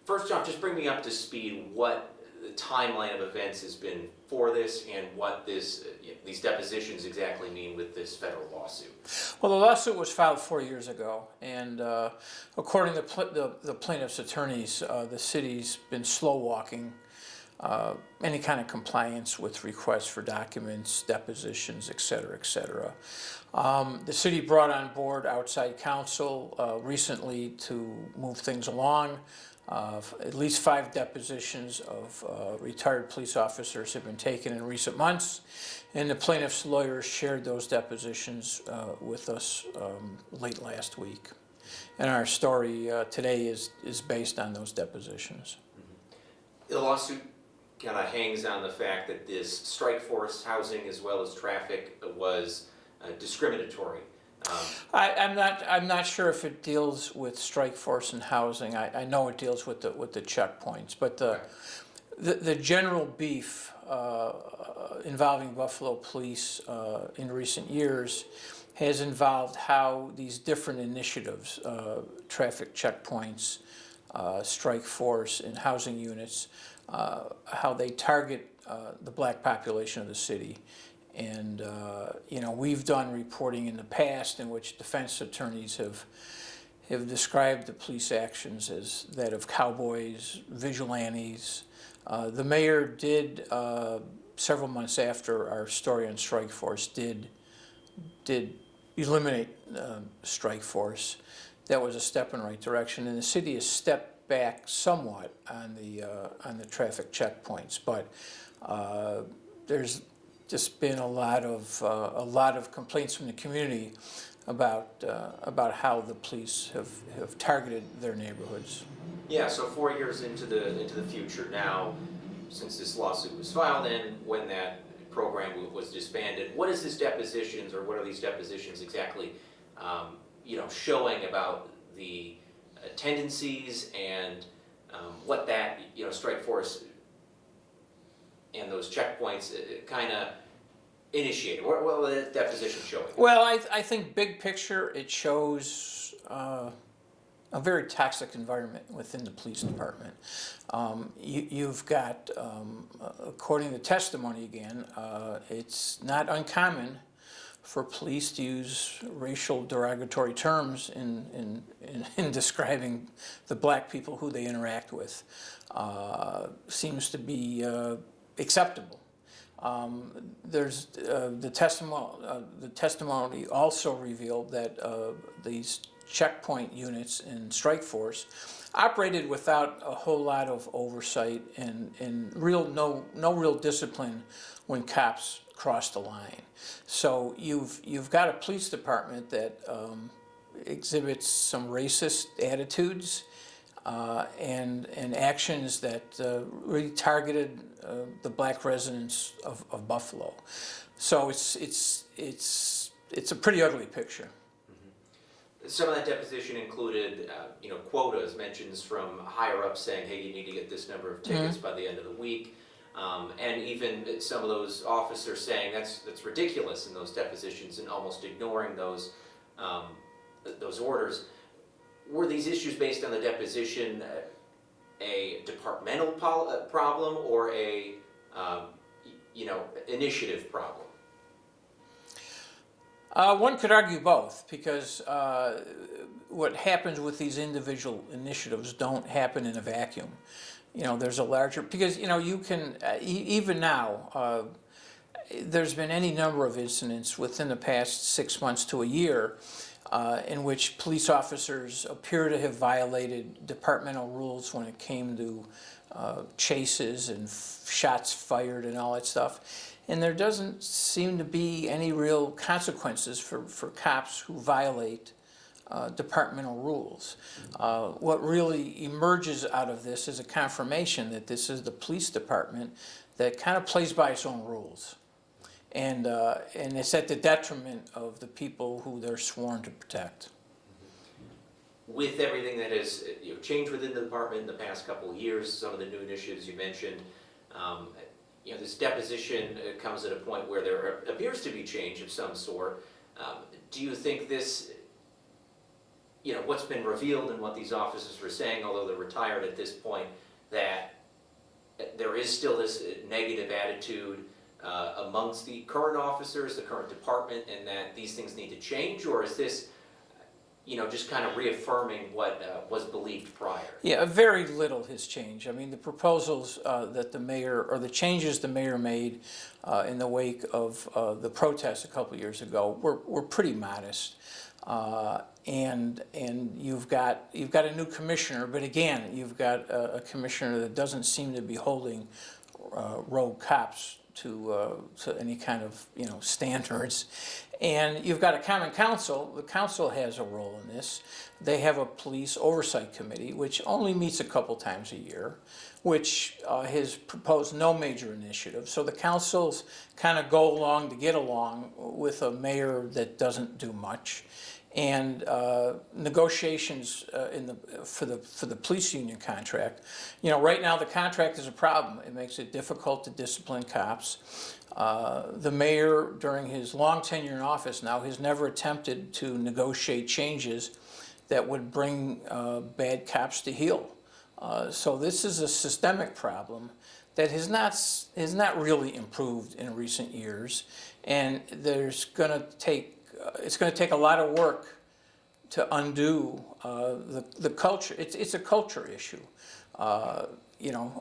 First off, just bring me up to speed what the timeline of events has been for this and what these depositions exactly mean with this federal lawsuit. Well, the lawsuit was filed 4 years ago, and according to the plaintiff's attorneys, the city's been slow walking any kind of compliance with requests for documents, depositions, et cetera, et cetera. The city brought on board outside counsel recently to move things along. At least 5 depositions of retired police officers have been taken in recent months, and the plaintiff's lawyers shared those depositions with us late last week. And our story today is based on those depositions. Mm-hmm. The lawsuit kind of hangs on the fact that this strike force housing as well as traffic was discriminatory. I'm not sure if it deals with strike force and housing. I know it deals with the checkpoints, but the general beef involving Buffalo police in recent years has involved how these different initiatives, traffic checkpoints, strike force, and housing units, how they target the black population of the city. And you know, we've done reporting in the past in which defense attorneys have described the police actions as that of cowboys, vigilantes. The mayor did, several months after our story on strike force, did eliminate strike force. That was a step in the right direction, and the city has stepped back somewhat on the traffic checkpoints. But there's just been a lot of complaints from the community about how the police have targeted their neighborhoods. Yeah, so 4 years into the future now, since this lawsuit was filed and when that program was disbanded, what is this depositions, or what are these depositions exactly, showing about the tendencies and what that strike force and those checkpoints kind of initiated? What will the deposition showing? Well, I think big picture it shows a very toxic environment within the police department. You've got, according to testimony again, it's not uncommon for police to use racial derogatory terms in describing the black people who they interact with. Seems to be acceptable. There's the testimony also revealed that these checkpoint units in strike force operated without a whole lot of oversight and no real discipline when cops crossed the line. So you've got a police department that exhibits some racist attitudes and actions that really targeted the black residents of Buffalo. So it's a pretty ugly picture. Mm-hmm. Some of that deposition included, quotas, mentions from higher up saying, "Hey, you need to get this number of tickets by the end of the week," and even some of those officers saying that's ridiculous in those depositions and almost ignoring those orders. Were these issues based on the deposition a departmental problem or a initiative problem? One could argue both, because what happens with these individual initiatives don't happen in a vacuum. There's a larger, because you can even now there's been any number of incidents within the past 6 months to a year in which police officers appear to have violated departmental rules when it came to chases and shots fired and all that stuff. And there doesn't seem to be any real consequences for cops who violate departmental rules. What really emerges out of this is a confirmation that this is the police department that kind of plays by its own rules. And it's at the detriment of the people who they're sworn to protect. With everything that has changed within the department in the past couple of years, some of the new initiatives you mentioned, this deposition comes at a point where there appears to be change of some sort. Do you think this what's been revealed and what these officers were saying, although they're retired at this point, that there is still this negative attitude amongst the current officers, the current department, and that these things need to change? Or is this, just kind of reaffirming what was believed prior? Yeah, very little has changed. I mean, the proposals that the mayor, or the changes the mayor made in the wake of the protests a couple years ago were pretty modest. And you've got a new commissioner, but again, you've got a commissioner that doesn't seem to be holding rogue cops to any kind of standards. And you've got a common council. The council has a role in this. They have a police oversight committee, which only meets a couple times a year, which has proposed no major initiative. So the councils kind of go along to get along with a mayor that doesn't do much. And negotiations for the police union contract. Right now the contract is a problem. It makes it difficult to discipline cops. The mayor, during his long tenure in office now, has never attempted to negotiate changes that would bring bad cops to heel. So this is a systemic problem that has not really improved in recent years, and it's going to take a lot of work to undo the culture. It's a culture issue.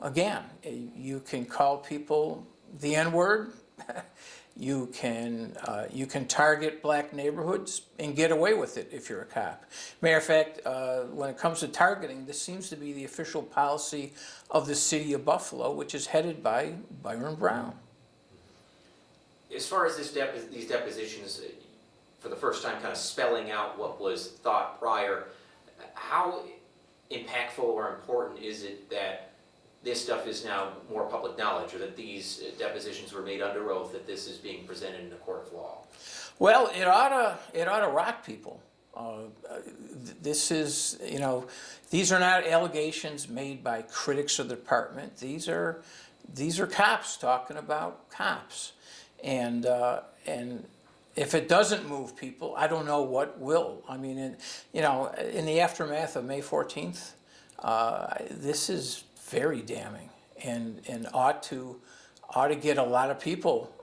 Again, you can call people the N-word. You can target black neighborhoods and get away with it if you're a cop. Matter of fact, when it comes to targeting, this seems to be the official policy of the city of Buffalo, which is headed by Byron Brown. As far as these depositions, for the first time kind of spelling out what was thought prior, how impactful or important is it that this stuff is now more public knowledge, or that these depositions were made under oath, that this is being presented in a court of law? Well, it ought to rock people. This is, these are not allegations made by critics of the department. These are cops talking about cops, and if it doesn't move people, I don't know what will. I mean, in the aftermath of May 14th, this is very damning, and ought to get a lot of people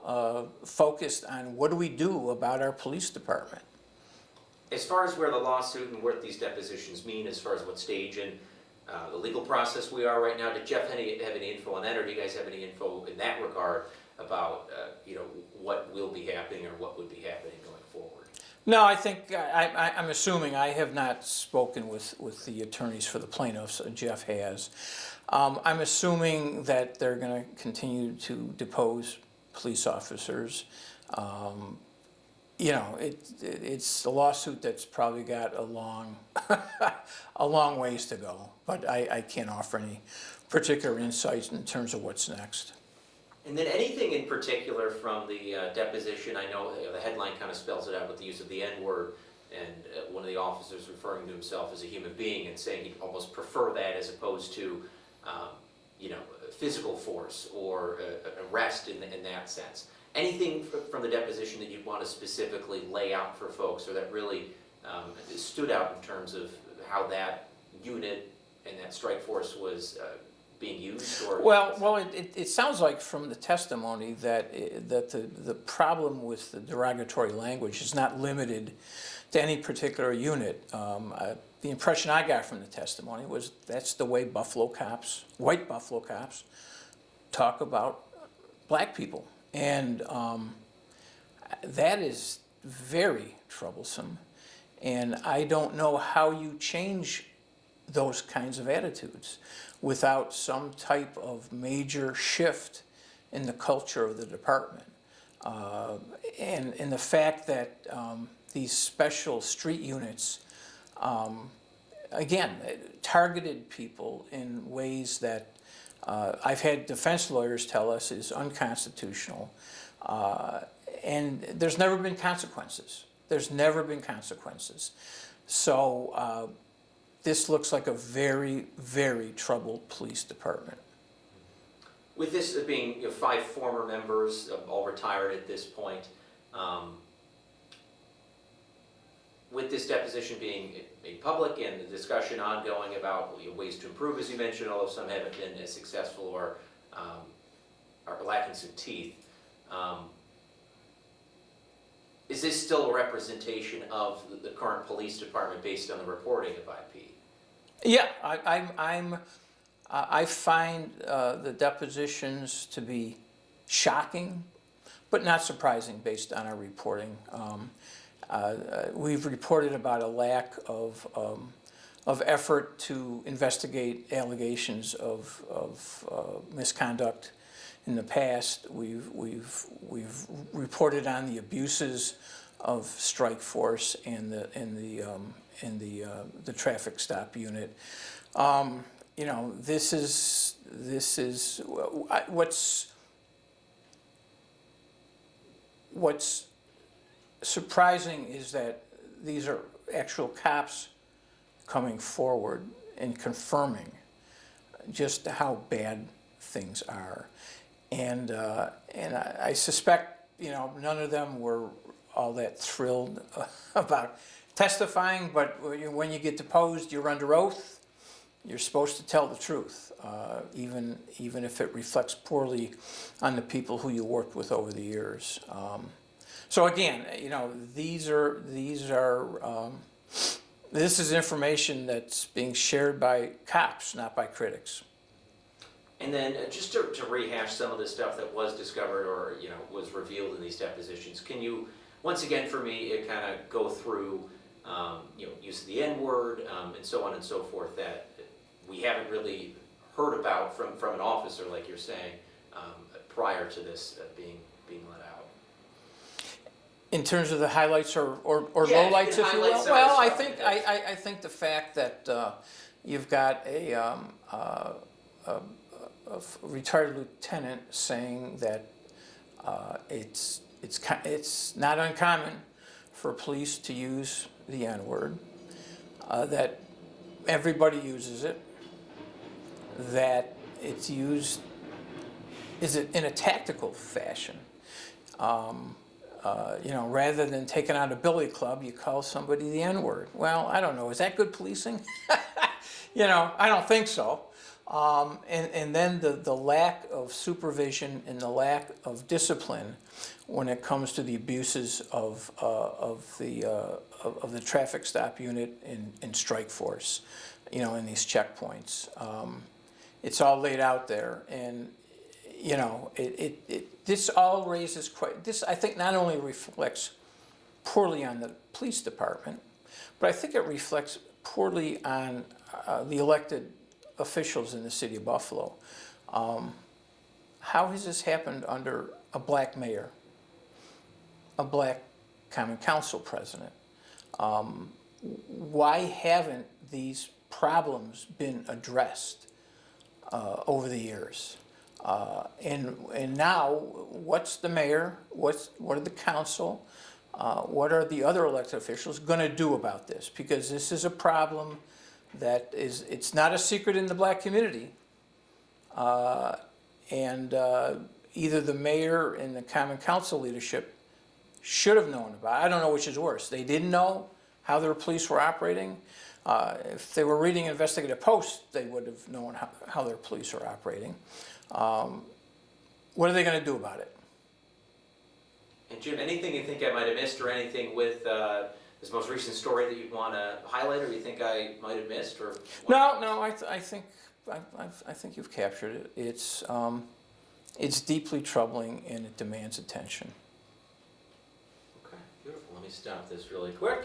focused on what do we do about our police department. As far as where the lawsuit and what these depositions mean, as far as what stage in the legal process we are right now, did Jeff Heaney have any info on that, or do you guys have any info in that regard about what will be happening or what would be happening going forward? No, I think I'm assuming. I have not spoken with the attorneys for the plaintiffs. Jeff has. I'm assuming that they're going to continue to depose police officers. It's a lawsuit that's probably got a long ways to go. But I can't offer any particular insights in terms of what's next. And then anything in particular from the deposition? I know the headline kind of spells it out with the use of the N-word, and one of the officers referring to himself as a human being and saying he'd almost prefer that as opposed to, physical force or arrest in that sense. Anything from the deposition that you'd want to specifically lay out for folks, or that really stood out in terms of how that unit and that strike force was being used? Or well, it sounds like from the testimony that the problem with the derogatory language is not limited to any particular unit. The impression I got from the testimony was that's the way Buffalo cops, white Buffalo cops, talk about black people, and that is very troublesome. And I don't know how you change those kinds of attitudes without some type of major shift in the culture of the department. And the fact that these special street units, again, targeted people in ways that I've had defense lawyers tell us is unconstitutional. And there's never been consequences. There's never been consequences. So this looks like a very, very troubled police department. With this being 5 former members, all retired at this point, with this deposition being made public and the discussion ongoing about ways to improve, as you mentioned, although some haven't been as successful or are lacking some teeth, is this still a representation of the current police department based on the reporting of IP? Yeah, I find the depositions to be shocking, but not surprising based on our reporting. We've reported about a lack of effort to investigate allegations of misconduct in the past. We've reported on the abuses of strike force and the traffic stop unit. You know, this is what's surprising is that these are actual cops coming forward and confirming just how bad things are. And I suspect, you know, none of them were all that thrilled about testifying, but when you get deposed, you're under oath. You're supposed to tell the truth, even if it reflects poorly on the people who you worked with over the years. So again, you know, this is information that's being shared by cops, not by critics. And then just to rehash some of the stuff that was discovered or, you know, was revealed in these depositions, can you, once again for me, kind of go through, you know, use of the N-word and so on and so forth that we haven't really heard about from an officer, like you're saying, prior to this being let out? In terms of the highlights or Yeah, lowlights, if you will? Well, I think the fact that you've got a retired lieutenant saying that it's not uncommon for police to use the N-word, that everybody uses it, that it's used in a tactical fashion. You know, rather than taking out a billy club, you call somebody the N-word. Well, I don't know. Is that good policing? You know, I don't think so. And then the lack of supervision and the lack of discipline when it comes to the abuses of the traffic stop unit in strike force, you know, in these checkpoints. It's all laid out there, and you know, this all raises this. I think not only reflects poorly on the police department, but I think it reflects poorly on the elected officials in the city of Buffalo. How has this happened under a black mayor, a black common council president? Why haven't these problems been addressed over the years? And now, what's the mayor? What are the council? What are the other elected officials going to do about this? Because this is a problem that it's not a secret in the black community. And either the mayor and the common council leadership should have known about it. I don't know which is worse. They didn't know how their police were operating. If they were reading Investigative Post, they would have known how their police are operating. What are they going to do about it? And Jim, anything you think I might have missed, or anything with this most recent story that you'd want to highlight, or you think I might have missed, or? No. I think you've captured it. It's deeply troubling and it demands attention. Okay, beautiful. Let me stop this really quick.